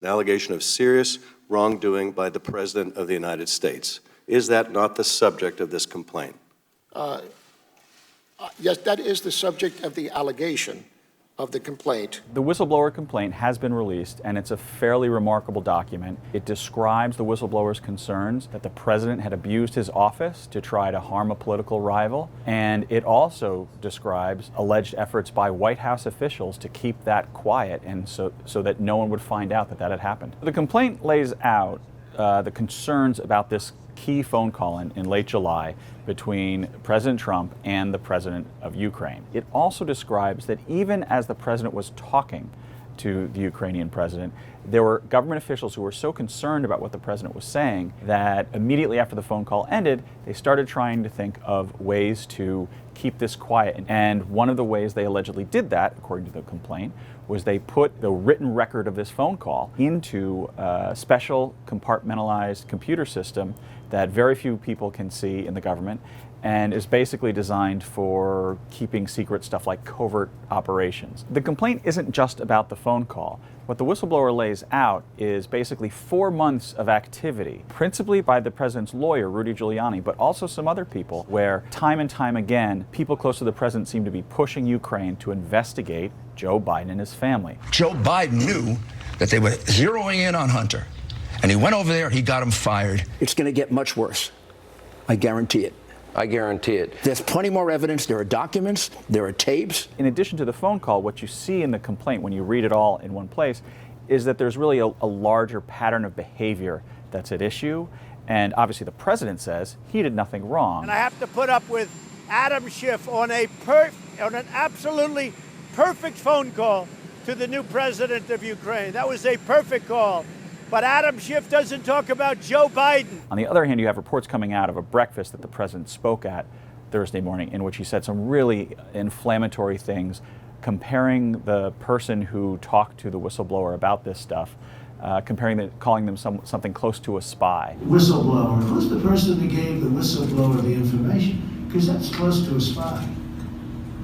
An allegation of serious wrongdoing by the President of the United States. Is that not the subject of this complaint? Yes, that is the subject of the allegation of the complaint. The whistleblower complaint has been released, and it's a fairly remarkable document. It describes the whistleblower's concerns that the president had abused his office to try to harm a political rival, and it also describes alleged efforts by White House officials to keep that quiet and so that no one would find out that had happened. The complaint lays out the concerns about this key phone call in late July between President Trump and the president of Ukraine. It also describes that even as the president was talking to the Ukrainian president, there were government officials who were so concerned about what the president was saying that immediately after the phone call ended, they started trying to think of ways to keep this quiet. And one of the ways they allegedly did that, according to the complaint, was they put the written record of this phone call into a special compartmentalized computer system that very few people can see in the government, and is basically designed for keeping secret stuff like covert operations. The complaint isn't just about the phone call. What the whistleblower lays out is basically 4 months of activity, principally by the president's lawyer, Rudy Giuliani, but also some other people, where time and time again, people close to the president seem to be pushing Ukraine to investigate Joe Biden and his family. Joe Biden knew that they were zeroing in on Hunter, and he went over there, he got him fired. It's going to get much worse. I guarantee it. I guarantee it. There's plenty more evidence. There are documents. There are tapes. In addition to the phone call, what you see in the complaint when you read it all in one place is that there's really a larger pattern of behavior that's at issue. And obviously the president says he did nothing wrong. And I have to put up with Adam Schiff on an absolutely perfect phone call to the new president of Ukraine. That was a perfect call. But Adam Schiff doesn't talk about Joe Biden. On the other hand, you have reports coming out of a breakfast that the president spoke at Thursday morning in which he said some really inflammatory things, comparing the person who talked to the whistleblower about this stuff, calling them something close to a spy. Whistleblower. Who's the person who gave the whistleblower the information? Because that's close to a spy.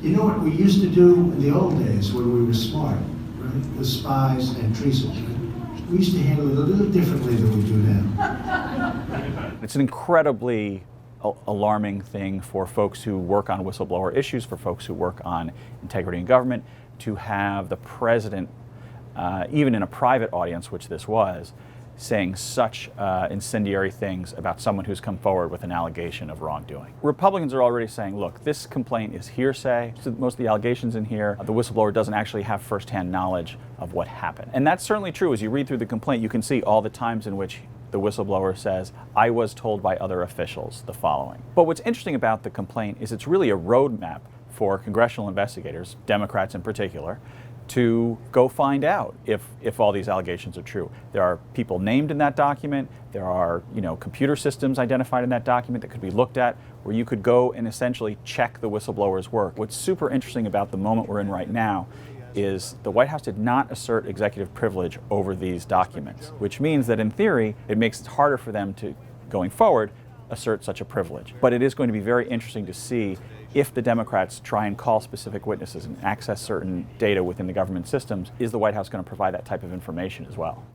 You know what we used to do in the old days when we were smart, right? With spies and treasons. We used to handle it a little differently than we do now. It's an incredibly alarming thing for folks who work on whistleblower issues, for folks who work on integrity in government, to have the president, even in a private audience, which this was, saying such incendiary things about someone who's come forward with an allegation of wrongdoing. Republicans are already saying, look, this complaint is hearsay. Most of the allegations in here, the whistleblower doesn't actually have firsthand knowledge of what happened. And that's certainly true. As you read through the complaint, you can see all the times in which the whistleblower says, I was told by other officials the following. But what's interesting about the complaint is it's really a roadmap for congressional investigators, Democrats in particular, to go find out if all these allegations are true. There are people named in that document. There are, computer systems identified in that document that could be looked at, where you could go and essentially check the whistleblower's work. What's super interesting about the moment we're in right now is the White House did not assert executive privilege over these documents, which means that in theory, it makes it harder for them to, going forward, assert such a privilege. But it is going to be very interesting to see if the Democrats try and call specific witnesses and access certain data within the government systems. Is the White House going to provide that type of information as well?